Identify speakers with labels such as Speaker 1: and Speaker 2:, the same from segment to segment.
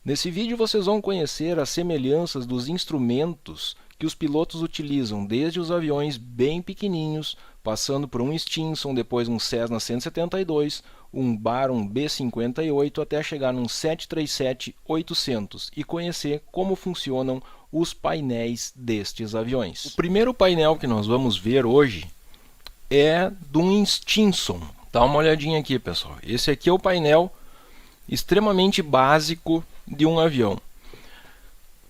Speaker 1: Nesse vídeo vocês vão conhecer as semelhanças dos instrumentos que os pilotos utilizam, desde os aviões bem pequeninhos, passando por um Stinson, depois um Cessna 172, um Baron B-58, até chegar num 737-800 e conhecer como funcionam os painéis destes aviões. O primeiro painel que nós vamos ver hoje é de um Stinson. Dá uma olhadinha aqui, pessoal. Esse aqui é o painel extremamente básico de um avião.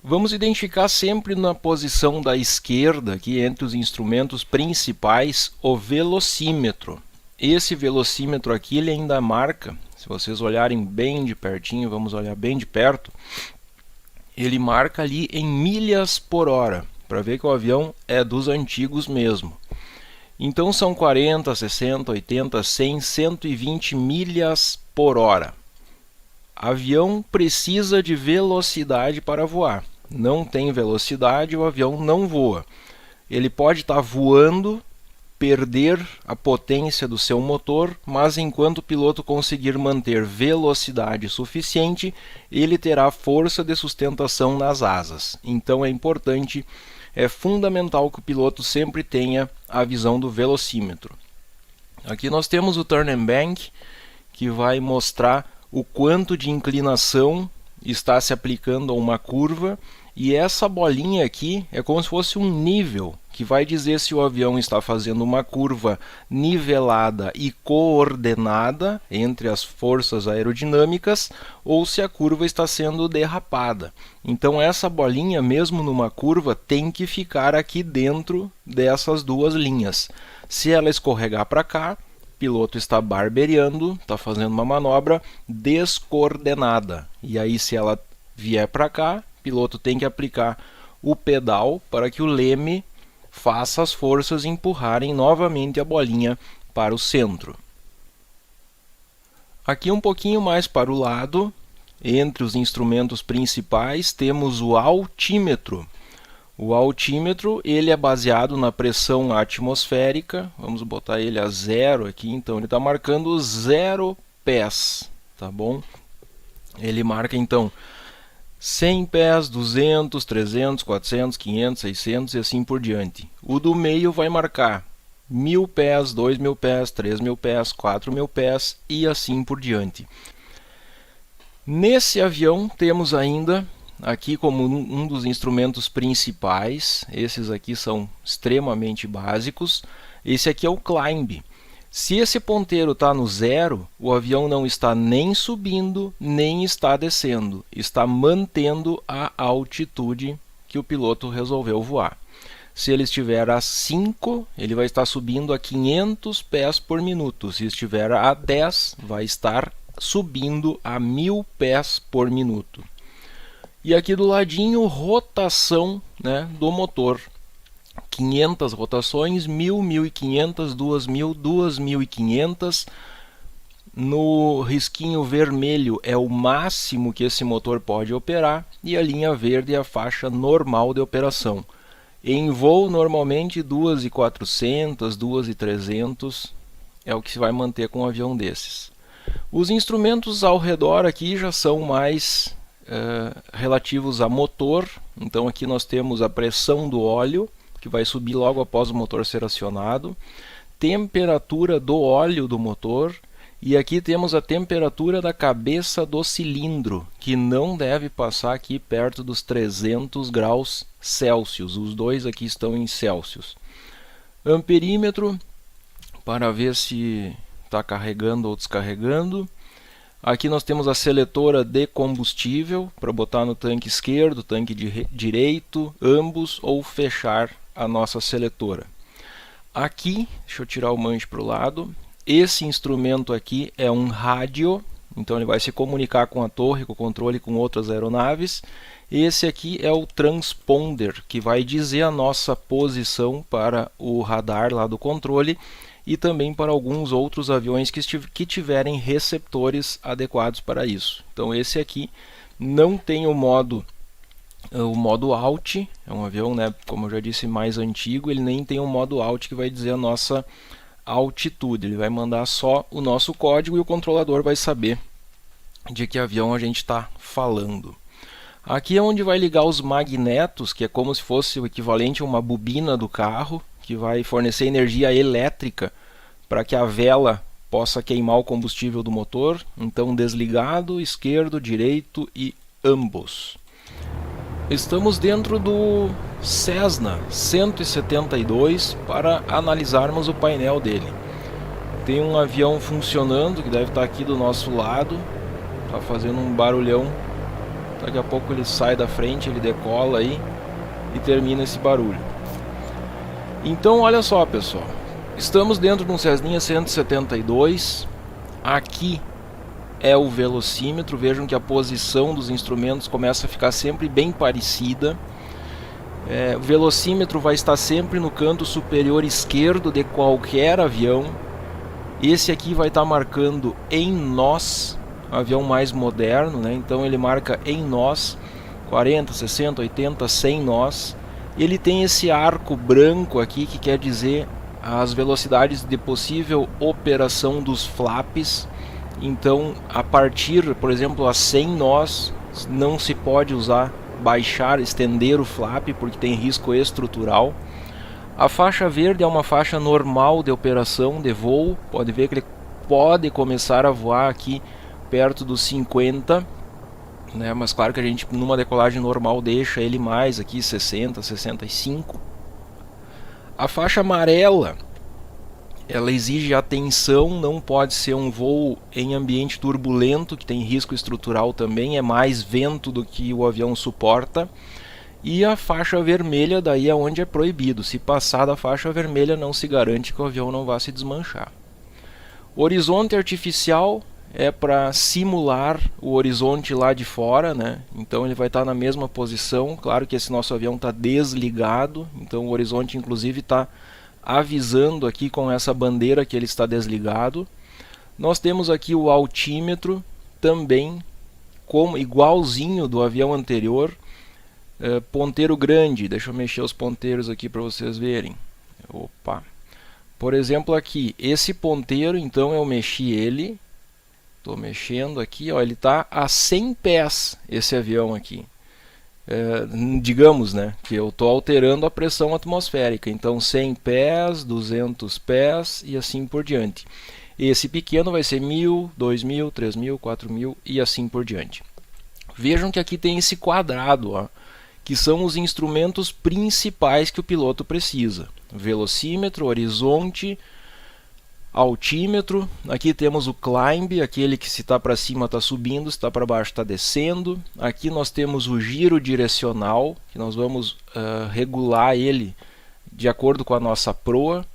Speaker 1: Vamos identificar sempre na posição da esquerda, aqui entre os instrumentos principais, o velocímetro. Esse velocímetro aqui ele ainda marca, se vocês olharem bem de pertinho, vamos olhar bem de perto, ele marca ali em milhas por hora, para ver que o avião é dos antigos mesmo. Então são 40, 60, 80, 100, 120 milhas por hora. Avião precisa de velocidade para voar. Não tem velocidade, o avião não voa. Ele pode estar voando, perder a potência do seu motor, mas enquanto o piloto conseguir manter velocidade suficiente, ele terá força de sustentação nas asas. Então é importante, é fundamental que o piloto sempre tenha a visão do velocímetro. Aqui nós temos o turn and bank, que vai mostrar o quanto de inclinação está se aplicando a uma curva, e essa bolinha aqui é como se fosse um nível, que vai dizer se o avião está fazendo uma curva nivelada e coordenada entre as forças aerodinâmicas ou se a curva está sendo derrapada. Então essa bolinha, mesmo numa curva, tem que ficar aqui dentro dessas duas linhas. Se ela escorregar para cá, o piloto está barbeando, está fazendo uma manobra descoordenada. E aí, se ela vier para cá, o piloto tem que aplicar o pedal para que o leme faça as forças empurrarem novamente a bolinha para o centro. Aqui um pouquinho mais para o lado, entre os instrumentos principais, temos o altímetro. O altímetro ele é baseado na pressão atmosférica. Vamos botar ele a 0 aqui, então ele está marcando 0 pés, tá bom? Ele marca então 100 pés, 200, 300, 400, 500, 600 e assim por diante. O do meio vai marcar 1000 pés, 2000 pés, 3000 pés, 4000 pés e assim por diante. Nesse avião temos ainda aqui como um dos instrumentos principais, esses aqui são extremamente básicos, esse aqui é o climb. Se esse ponteiro está no 0, o avião não está nem subindo, nem está descendo, está mantendo a altitude que o piloto resolveu voar. Se ele estiver a 5, ele vai estar subindo a 500 pés por minuto. Se estiver a 10, vai estar subindo a 1000 pés por minuto. E aqui do ladinho, rotação, né, do motor. 500 rotações, 1000, 1500, 2000, 2500. No risquinho vermelho é o máximo que esse motor pode operar e a linha verde é a faixa normal de operação. Em voo, normalmente 2400, 2300 é o que se vai manter com um avião desses. Os instrumentos ao redor aqui já são mais relativos a motor. Então aqui nós temos a pressão do óleo, que vai subir logo após o motor ser acionado, temperatura do óleo do motor, e aqui temos a temperatura da cabeça do cilindro, que não deve passar aqui perto dos 300 graus Celsius. Os dois aqui estão em Celsius. Amperímetro, para ver se está carregando ou descarregando. Aqui nós temos a seletora de combustível, para botar no tanque esquerdo, tanque direito, ambos, ou fechar a nossa seletora. Aqui, deixa eu tirar o manche para o lado, esse instrumento aqui é um rádio, então ele vai se comunicar com a torre, com o controle, com outras aeronaves. Esse aqui é o transponder, que vai dizer a nossa posição para o radar lá do controle, e também para alguns outros aviões que tiverem receptores adequados para isso. Então esse aqui não tem o modo Alt, é um avião, né, como eu já disse, mais antigo, ele nem tem um modo Alt que vai dizer a nossa altitude, ele vai mandar só o nosso código e o controlador vai saber de que avião a gente está falando. Aqui é onde vai ligar os magnetos, que é como se fosse o equivalente a uma bobina do carro, que vai fornecer energia elétrica para que a vela possa queimar o combustível do motor. Então desligado, esquerdo, direito e ambos. Estamos dentro do Cessna 172 para analisarmos o painel dele. Tem um avião funcionando que deve estar aqui do nosso lado, está fazendo um barulhão. Daqui a pouco ele sai da frente, ele decola aí e termina esse barulho. Então olha só, pessoal, estamos dentro de um Cessninha 172. Aqui é o velocímetro. Vejam que a posição dos instrumentos começa a ficar sempre bem parecida. O velocímetro vai estar sempre no canto superior esquerdo de qualquer avião. Esse aqui vai estar marcando em nós, avião mais moderno, né? Então ele marca em nós, 40, 60, 80, 100 nós. Ele tem esse arco branco aqui que quer dizer as velocidades de possível operação dos flaps. Então a partir, por exemplo, a 100 nós não se pode usar, baixar, estender o flap porque tem risco estrutural. A faixa verde é uma faixa normal de operação de voo. Pode ver que ele pode começar a voar aqui perto dos 50, né? Mas claro que a gente numa decolagem normal deixa ele mais aqui 60, 65. A faixa amarela, ela exige atenção, não pode ser um voo em ambiente turbulento, que tem risco estrutural também, é mais vento do que o avião suporta. E a faixa vermelha daí é onde é proibido. Se passar da faixa vermelha, não se garante que o avião não vá se desmanchar. O horizonte artificial é para simular o horizonte lá de fora, né? Então ele vai estar na mesma posição. Claro que esse nosso avião está desligado, então o horizonte inclusive está avisando aqui com essa bandeira que ele está desligado. Nós temos aqui o altímetro, também como igualzinho do avião anterior. Ponteiro grande, deixa eu mexer os ponteiros aqui para vocês verem. Opa! Por exemplo aqui, esse ponteiro, então eu mexi ele. Estou mexendo aqui, ó, ele está a 100 pés, esse avião aqui. Digamos, né, que eu estou alterando a pressão atmosférica. Então 100 pés, 200 pés e assim por diante. Esse pequeno vai ser 1000, 2000, 3000, 4000 e assim por diante. Vejam que aqui tem esse quadrado, ó, que são os instrumentos principais que o piloto precisa. Velocímetro, horizonte, altímetro. Aqui temos o climb, aquele que se está para cima está subindo, se está para baixo está descendo. Aqui nós temos o giro direcional, que nós vamos regular ele de acordo com a nossa proa.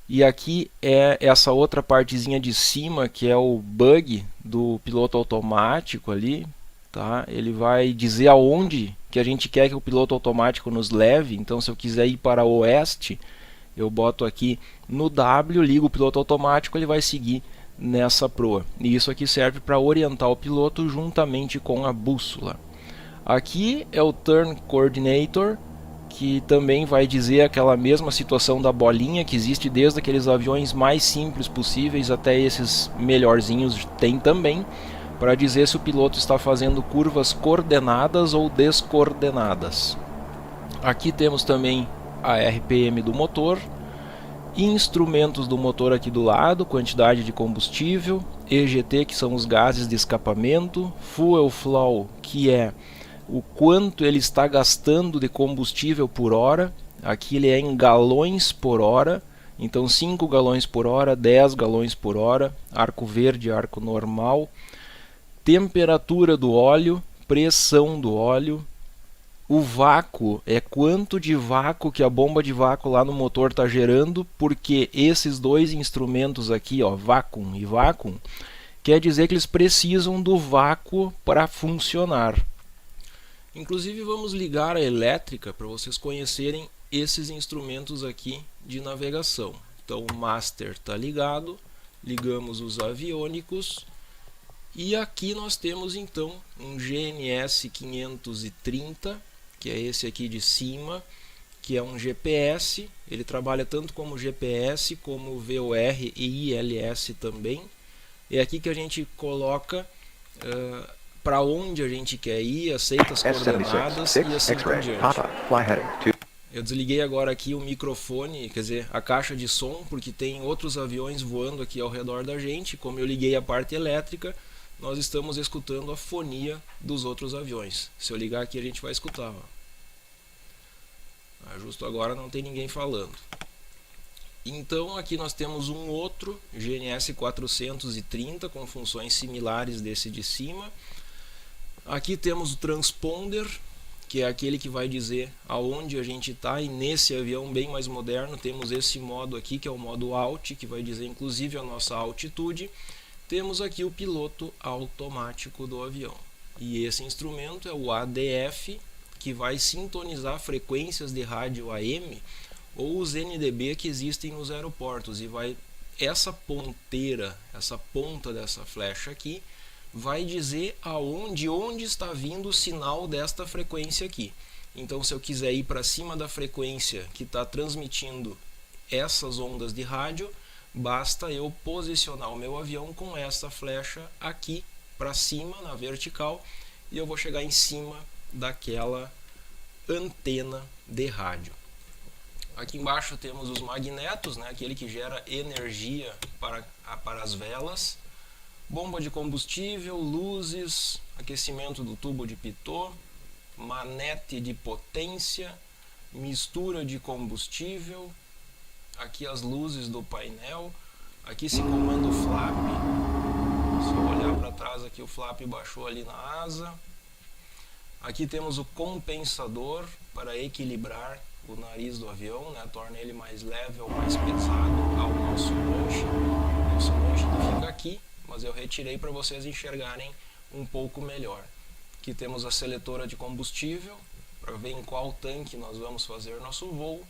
Speaker 1: E aqui é essa outra partezinha de cima, que é o bug do piloto automático ali. Tá? Ele vai dizer aonde que a gente quer que o piloto automático nos leve. Então se eu quiser ir para oeste, eu boto aqui no W, ligo o piloto automático, ele vai seguir nessa proa. E isso aqui serve para orientar o piloto juntamente com a bússola. Aqui é o Turn Coordinator, que também vai dizer aquela mesma situação da bolinha que existe desde aqueles aviões mais simples possíveis até esses melhorzinhos tem também, para dizer se o piloto está fazendo curvas coordenadas ou descoordenadas. Aqui temos também a RPM do motor, instrumentos do motor aqui do lado, quantidade de combustível, EGT, que são os gases de escapamento, Fuel Flow, que é o quanto ele está gastando de combustível por hora. Aqui ele é em galões por hora, então 5 galões por hora, 10 galões por hora, arco verde, arco normal. Temperatura do óleo, pressão do óleo. O vácuo é quanto de vácuo que a bomba de vácuo lá no motor está gerando, porque esses dois instrumentos aqui, ó, vácuo e vácuo, quer dizer que eles precisam do vácuo para funcionar. Inclusive vamos ligar a elétrica para vocês conhecerem esses instrumentos aqui de navegação. Então o master está ligado, ligamos os aviônicos. E aqui nós temos então um GNS 530, que é esse aqui de cima, que é um GPS. Ele trabalha tanto como GPS, como VOR e ILS também. É aqui que a gente coloca para onde a gente quer ir, aceita as coordenadas e assim por diante. Eu desliguei agora aqui o microfone, quer dizer, a caixa de som, porque tem outros aviões voando aqui ao redor da gente. Como eu liguei a parte elétrica, nós estamos escutando a fonia dos outros aviões. Se eu ligar aqui, a gente vai escutar. Ó. Justo agora não tem ninguém falando. Então aqui nós temos um outro GNS 430 com funções similares desse de cima. Aqui temos o transponder, que é aquele que vai dizer aonde a gente está, e nesse avião bem mais moderno temos esse modo aqui, que é o modo Alt, que vai dizer inclusive a nossa altitude. Temos aqui o piloto automático do avião. E esse instrumento é o ADF, que vai sintonizar frequências de rádio AM ou os NDB que existem nos aeroportos. E vai essa ponteira, essa ponta dessa flecha aqui, vai dizer onde está vindo o sinal desta frequência aqui. Então, se eu quiser ir para cima da frequência que está transmitindo essas ondas de rádio, basta eu posicionar o meu avião com essa flecha aqui para cima, na vertical, e eu vou chegar em cima daquela antena de rádio. Aqui embaixo temos os magnetos, né, aquele que gera energia para as velas. Bomba de combustível, luzes, aquecimento do tubo de pitot, manete de potência, mistura de combustível. Aqui as luzes do painel. Aqui se comanda o flap. Se eu olhar para trás aqui, o flap baixou ali na asa. Aqui temos o compensador para equilibrar o nariz do avião, né? Torna ele mais leve ou mais pesado ao nosso manche. Nosso manche fica aqui, mas eu retirei para vocês enxergarem um pouco melhor. Aqui temos a seletora de combustível, para ver em qual tanque nós vamos fazer nosso voo.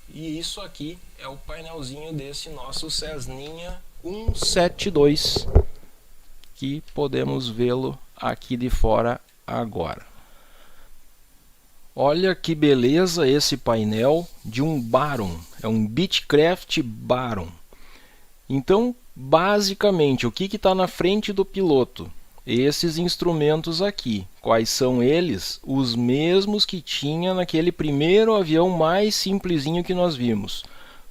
Speaker 1: E isso aqui é o painelzinho desse nosso Cessninha 172, que podemos vê-lo aqui de fora agora. Olha que beleza esse painel de um Baron, é um Beechcraft Baron. Então, basicamente, o que está na frente do piloto? Esses instrumentos aqui. Quais são eles? Os mesmos que tinha naquele primeiro avião mais simplesinho que nós vimos.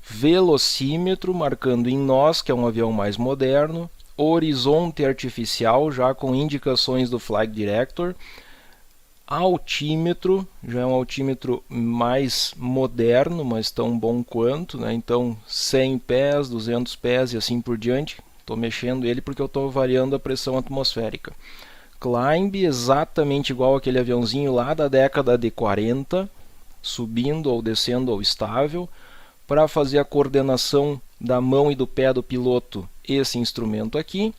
Speaker 1: Velocímetro marcando em nós, que é um avião mais moderno. Horizonte artificial, já com indicações do Flight Director. Altímetro, já é um altímetro mais moderno, mas tão bom quanto, né? Então 100 pés, 200 pés e assim por diante. Estou mexendo ele porque eu estou variando a pressão atmosférica. Climb, exatamente igual aquele aviãozinho lá da década de 40, subindo ou descendo ao estável. Para fazer a coordenação da mão e do pé do piloto, esse instrumento aqui.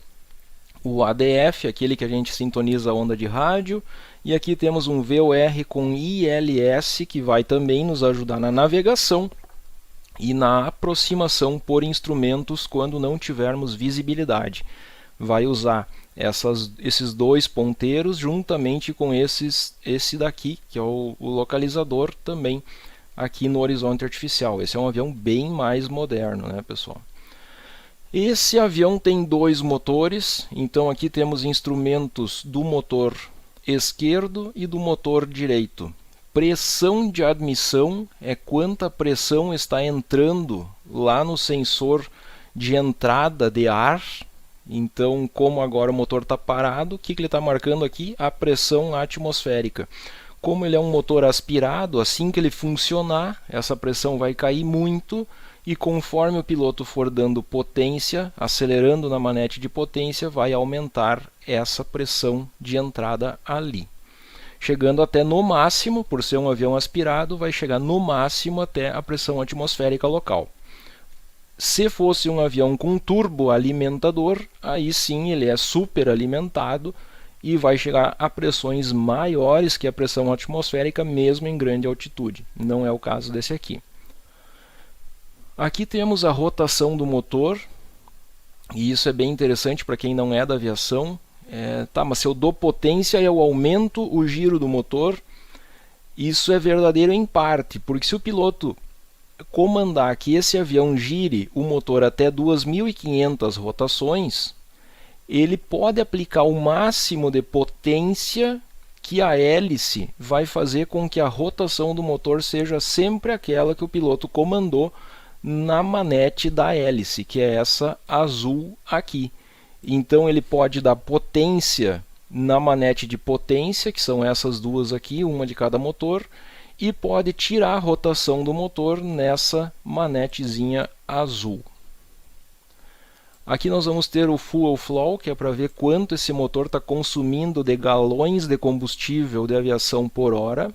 Speaker 1: O ADF, aquele que a gente sintoniza a onda de rádio. E aqui temos um VOR com ILS, que vai também nos ajudar na navegação e na aproximação por instrumentos quando não tivermos visibilidade. Vai usar esses dois ponteiros juntamente com esse daqui, que é o localizador também aqui no horizonte artificial. Esse é um avião bem mais moderno, né, pessoal? Esse avião tem dois motores, então aqui temos instrumentos do motor esquerdo e do motor direito. Pressão de admissão é quanta pressão está entrando lá no sensor de entrada de ar. Então, como agora o motor está parado, o que ele está marcando aqui? A pressão atmosférica. Como ele é um motor aspirado, assim que ele funcionar, essa pressão vai cair muito, e conforme o piloto for dando potência, acelerando na manete de potência, vai aumentar essa pressão de entrada ali. Chegando até no máximo, por ser um avião aspirado, vai chegar no máximo até a pressão atmosférica local. Se fosse um avião com turboalimentador, aí sim ele é superalimentado e vai chegar a pressões maiores que a pressão atmosférica, mesmo em grande altitude. Não é o caso desse aqui. Aqui temos a rotação do motor, e isso é bem interessante para quem não é da aviação. Mas se eu dou potência, eu aumento o giro do motor. Isso é verdadeiro em parte, porque se o piloto comandar que esse avião gire o motor até 2.500 rotações, ele pode aplicar o máximo de potência que a hélice vai fazer com que a rotação do motor seja sempre aquela que o piloto comandou na manete da hélice, que é essa azul aqui. Então ele pode dar potência na manete de potência, que são essas duas aqui, uma de cada motor, e pode tirar a rotação do motor nessa manetezinha azul. Aqui nós vamos ter o fuel flow, que é para ver quanto esse motor está consumindo de galões de combustível de aviação por hora,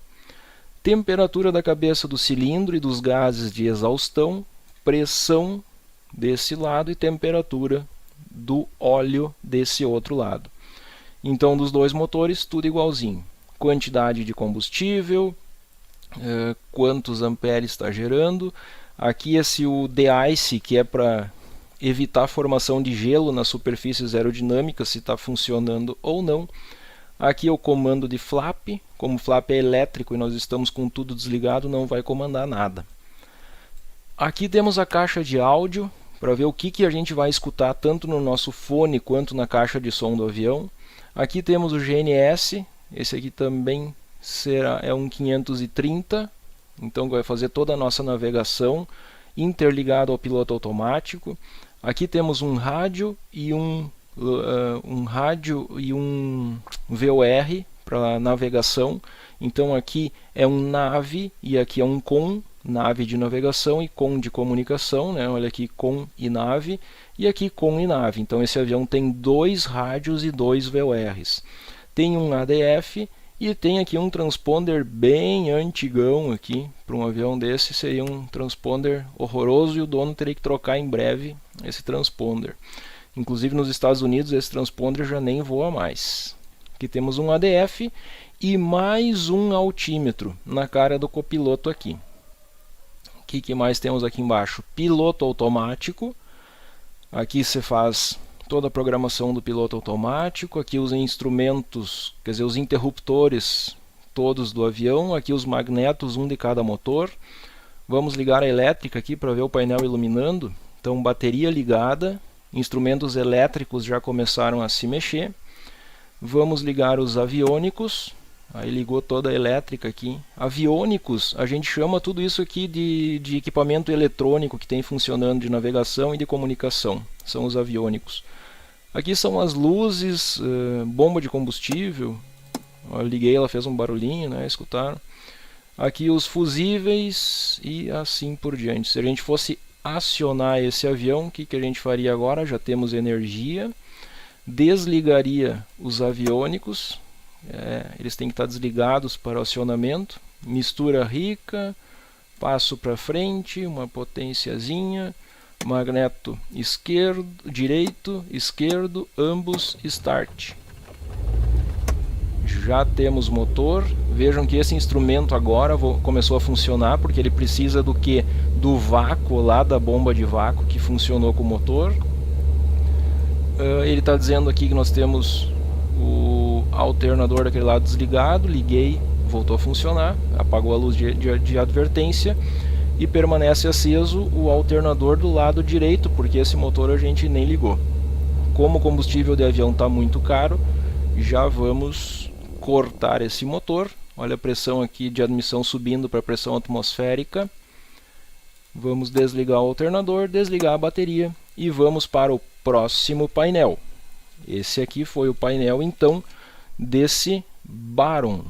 Speaker 1: temperatura da cabeça do cilindro e dos gases de exaustão, pressão desse lado e temperatura do óleo desse outro lado. Então, dos dois motores, tudo igualzinho. Quantidade de combustível, quantos amperes está gerando. Aqui o de-ice, que é para evitar a formação de gelo nas superfícies aerodinâmicas, se está funcionando ou não. Aqui é o comando de flap. Como o flap é elétrico e nós estamos com tudo desligado, não vai comandar nada. Aqui temos a caixa de áudio, para ver o que a gente vai escutar tanto no nosso fone quanto na caixa de som do avião. Aqui temos o GNS, esse aqui também é um 530, então vai fazer toda a nossa navegação interligado ao piloto automático. Aqui temos um rádio e um VOR para navegação. Então aqui é um nave e aqui é um com, nave de navegação e com de comunicação, né? Olha aqui, com e nave, e aqui com e nave. Então esse avião tem 2 rádios e 2 VORs. Tem um ADF e tem aqui um transponder bem antigão aqui. Para um avião desse seria um transponder horroroso e o dono teria que trocar em breve esse transponder. Inclusive nos Estados Unidos esse transponder já nem voa mais. Aqui temos um ADF e mais um altímetro na cara do copiloto aqui. O que mais temos aqui embaixo? Piloto automático. Aqui você faz toda a programação do piloto automático. Aqui os instrumentos, quer dizer, os interruptores todos do avião. Aqui os magnetos, um de cada motor. Vamos ligar a elétrica aqui para ver o painel iluminando. Então, bateria ligada. Instrumentos elétricos já começaram a se mexer. Vamos ligar os aviônicos. Aí ligou toda a elétrica aqui. Aviônicos, a gente chama tudo isso aqui de equipamento eletrônico que tem funcionando de navegação e de comunicação. São os aviônicos. Aqui são as luzes, bomba de combustível. Eu liguei, ela fez um barulhinho, né? Escutaram? Aqui os fusíveis e assim por diante. Se a gente fosse acionar esse avião, o que a gente faria agora? Já temos energia. Desligaria os aviônicos. Eles têm que estar desligados para o acionamento. Mistura rica, passo para frente, uma potênciazinha, magneto esquerdo, direito, esquerdo, ambos start. Já temos motor. Vejam que esse instrumento agora começou a funcionar porque ele precisa do que? Do vácuo lá da bomba de vácuo que funcionou com o motor. Ele está dizendo aqui que nós temos o alternador daquele lado desligado. Liguei, voltou a funcionar, apagou a luz de advertência e permanece aceso o alternador do lado direito, porque esse motor a gente nem ligou. Como o combustível de avião está muito caro, já vamos cortar esse motor. Olha a pressão aqui de admissão subindo para a pressão atmosférica. Vamos desligar o alternador, desligar a bateria e vamos para o próximo painel. Esse aqui foi o painel então desse Baron,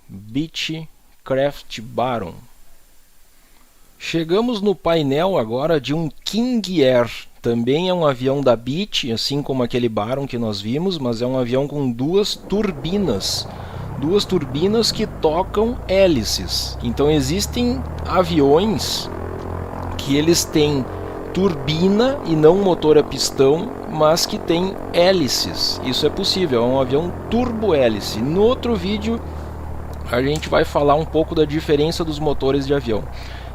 Speaker 1: Beechcraft Baron. Chegamos no painel agora de um King Air. Também é um avião da Beech, assim como aquele Baron que nós vimos, mas é um avião com 2 turbinas. 2 turbinas que tocam hélices. Então existem aviões que eles têm turbina e não motor a pistão, mas que tem hélices. Isso é possível, é um avião turbo-hélice. No outro vídeo a gente vai falar um pouco da diferença dos motores de avião.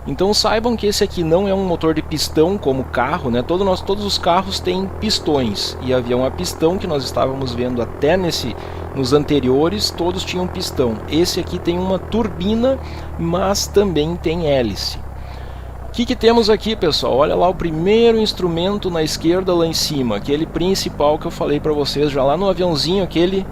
Speaker 1: Então saibam que esse aqui não é um motor de pistão como carro, né? Todos os carros têm pistões, e avião a pistão que nós estávamos vendo até nos anteriores, todos tinham pistão. Esse aqui tem uma turbina, mas também tem hélice. O que temos aqui, pessoal? Olha lá o primeiro instrumento na esquerda lá em cima, aquele principal que eu falei para vocês já lá no aviãozinho, aquele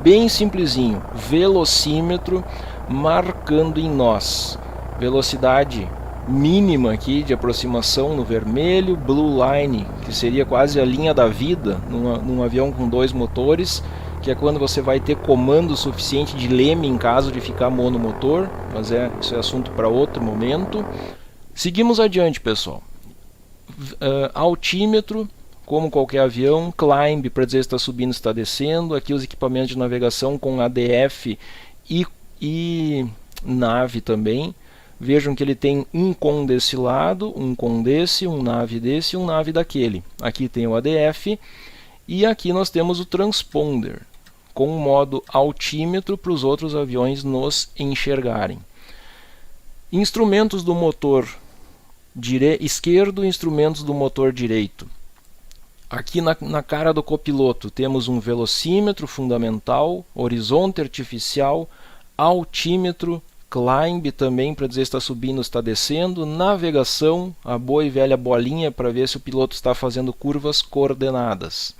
Speaker 1: bem simplesinho, velocímetro marcando em nós, velocidade mínima aqui de aproximação no vermelho, blue line, que seria quase a linha da vida num avião com 2 motores, que é quando você vai ter comando suficiente de leme em caso de ficar monomotor, mas isso é assunto para outro momento. Seguimos adiante, pessoal. Altímetro, como qualquer avião, climb para dizer se está subindo, se está descendo. Aqui os equipamentos de navegação com ADF e nave também. Vejam que ele tem um com desse lado, um com desse, um nave desse e um nave daquele. Aqui tem o ADF e aqui nós temos o transponder, com o modo altímetro para os outros aviões nos enxergarem. Instrumentos do motor esquerdo, instrumentos do motor direito. Aqui na cara do copiloto temos um velocímetro fundamental, horizonte artificial, altímetro, climb também para dizer se está subindo ou está descendo, navegação, a boa e velha bolinha para ver se o piloto está fazendo curvas coordenadas.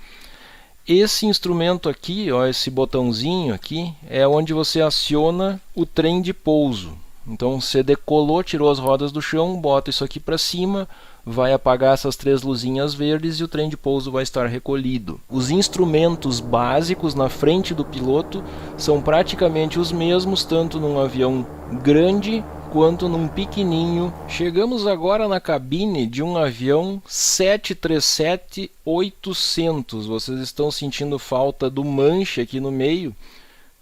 Speaker 1: Esse instrumento aqui, ó, esse botãozinho aqui, é onde você aciona o trem de pouso. Então você decolou, tirou as rodas do chão, bota isso aqui para cima, vai apagar essas 3 luzinhas verdes e o trem de pouso vai estar recolhido. Os instrumentos básicos na frente do piloto são praticamente os mesmos, tanto num avião grande quanto num pequenininho. Chegamos agora na cabine de um avião 737-800. Vocês estão sentindo falta do manche aqui no meio,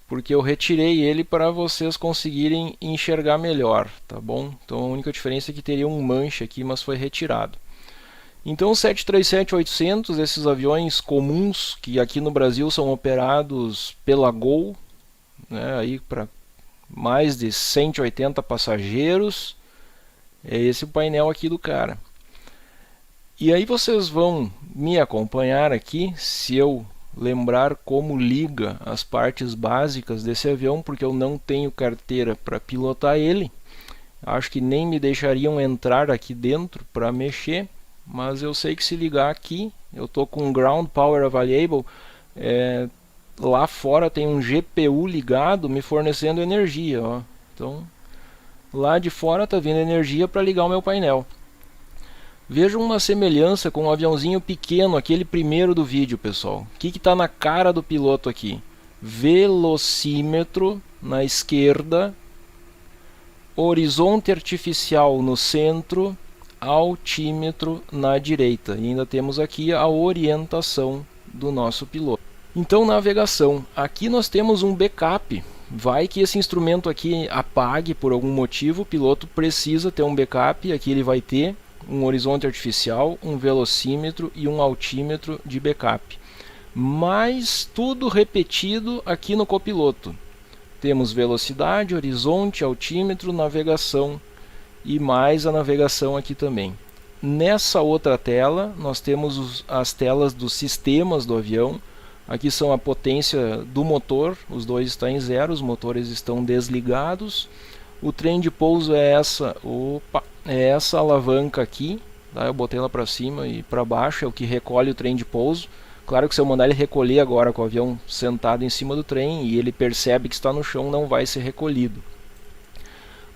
Speaker 1: porque eu retirei ele para vocês conseguirem enxergar melhor, tá bom? Então a única diferença é que teria um manche aqui, mas foi retirado. Então 737-800, esses aviões comuns que aqui no Brasil são operados pela Gol, né, aí para mais de 180 passageiros, é esse o painel aqui do cara. E aí vocês vão me acompanhar aqui, se eu lembrar como liga as partes básicas desse avião, porque eu não tenho carteira para pilotar ele. Acho que nem me deixariam entrar aqui dentro para mexer, mas eu sei que se ligar aqui, eu estou com Ground Power Available, lá fora tem um GPU ligado me fornecendo energia, ó. Então lá de fora está vindo energia para ligar o meu painel. Vejam uma semelhança com um aviãozinho pequeno, aquele primeiro do vídeo, pessoal. O que está na cara do piloto aqui? Velocímetro na esquerda, horizonte artificial no centro, altímetro na direita. E ainda temos aqui a orientação do nosso piloto. Então, navegação. Aqui nós temos um backup. Vai que esse instrumento aqui apague por algum motivo, o piloto precisa ter um backup. Aqui ele vai ter um horizonte artificial, um velocímetro e um altímetro de backup. Mas tudo repetido aqui no copiloto. Temos velocidade, horizonte, altímetro, navegação e mais a navegação aqui também. Nessa outra tela nós temos as telas dos sistemas do avião. Aqui são a potência do motor, os dois estão em 0, os motores estão desligados. O trem de pouso é essa alavanca aqui, tá? Eu botei ela para cima e para baixo, é o que recolhe o trem de pouso. Claro que se eu mandar ele recolher agora com o avião sentado em cima do trem e ele percebe que está no chão, não vai ser recolhido.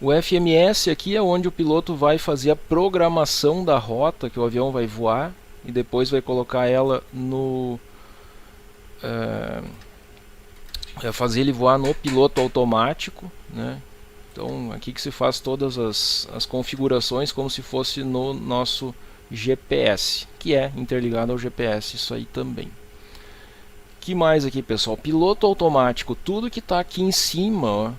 Speaker 1: O FMS aqui é onde o piloto vai fazer a programação da rota que o avião vai voar e depois vai colocar ela no... fazer ele voar no piloto automático, né? Então aqui que se faz todas as configurações como se fosse no nosso GPS, que é interligado ao GPS, isso aí também. Que mais aqui, pessoal? Piloto automático, tudo que está aqui em cima, ó,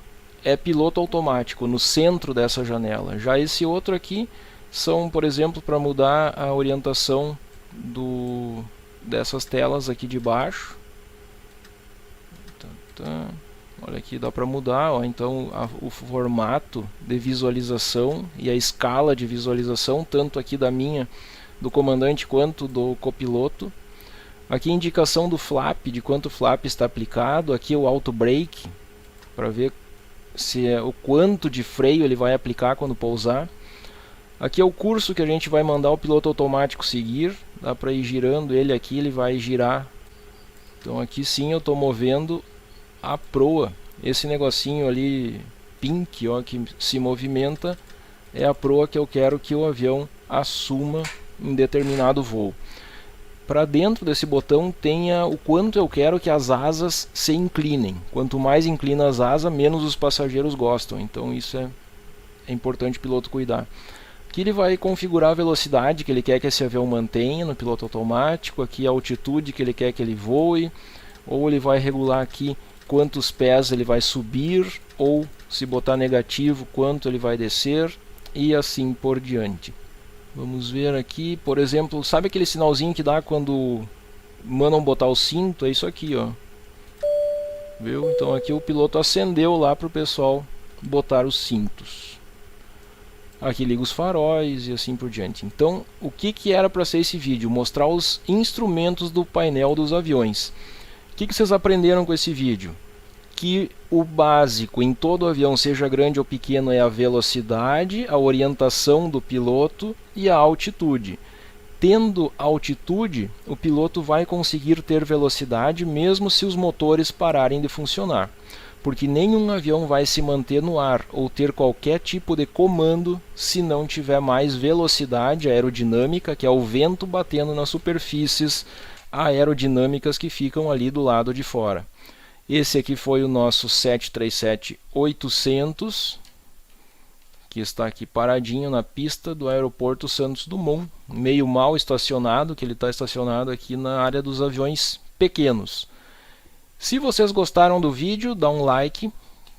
Speaker 1: é piloto automático no centro dessa janela. Já esse outro aqui são, por exemplo, para mudar a orientação dessas telas aqui de baixo. Olha aqui, dá para mudar, ó, então o formato de visualização e a escala de visualização, tanto aqui do comandante quanto do copiloto. Aqui a indicação do flap, de quanto flap está aplicado. Aqui o auto brake, para ver o quanto de freio ele vai aplicar quando pousar. Aqui é o curso que a gente vai mandar o piloto automático seguir. Dá para ir girando ele aqui, ele vai girar. Então aqui sim eu estou movendo a proa. Esse negocinho ali pink, ó, que se movimenta, é a proa que eu quero que o avião assuma em determinado voo. Para dentro desse botão tenha o quanto eu quero que as asas se inclinem. Quanto mais inclina as asas, menos os passageiros gostam. Então isso é importante o piloto cuidar. Aqui ele vai configurar a velocidade que ele quer que esse avião mantenha no piloto automático. Aqui a altitude que ele quer que ele voe. Ou ele vai regular aqui quantos pés ele vai subir. Ou, se botar negativo, quanto ele vai descer. E assim por diante. Vamos ver aqui, por exemplo, sabe aquele sinalzinho que dá quando mandam botar o cinto? É isso aqui, ó. Viu? Então aqui o piloto acendeu lá para o pessoal botar os cintos. Aqui liga os faróis e assim por diante. Então, o que era para ser esse vídeo? Mostrar os instrumentos do painel dos aviões. O que vocês aprenderam com esse vídeo? Que o básico em todo avião, seja grande ou pequeno, é a velocidade, a orientação do piloto e a altitude. Tendo altitude, o piloto vai conseguir ter velocidade mesmo se os motores pararem de funcionar. Porque nenhum avião vai se manter no ar ou ter qualquer tipo de comando se não tiver mais velocidade aerodinâmica, que é o vento batendo nas superfícies aerodinâmicas que ficam ali do lado de fora. Esse aqui foi o nosso 737-800, que está aqui paradinho na pista do aeroporto Santos Dumont, meio mal estacionado, que ele está estacionado aqui na área dos aviões pequenos. Se vocês gostaram do vídeo, dá um like.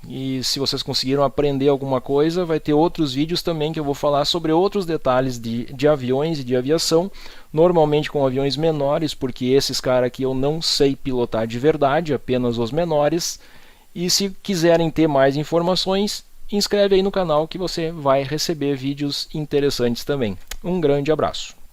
Speaker 1: E se vocês conseguiram aprender alguma coisa, vai ter outros vídeos também que eu vou falar sobre outros detalhes de aviões e de aviação, normalmente com aviões menores, porque esses caras aqui eu não sei pilotar de verdade, apenas os menores. E se quiserem ter mais informações, inscreve aí no canal que você vai receber vídeos interessantes também. Um grande abraço.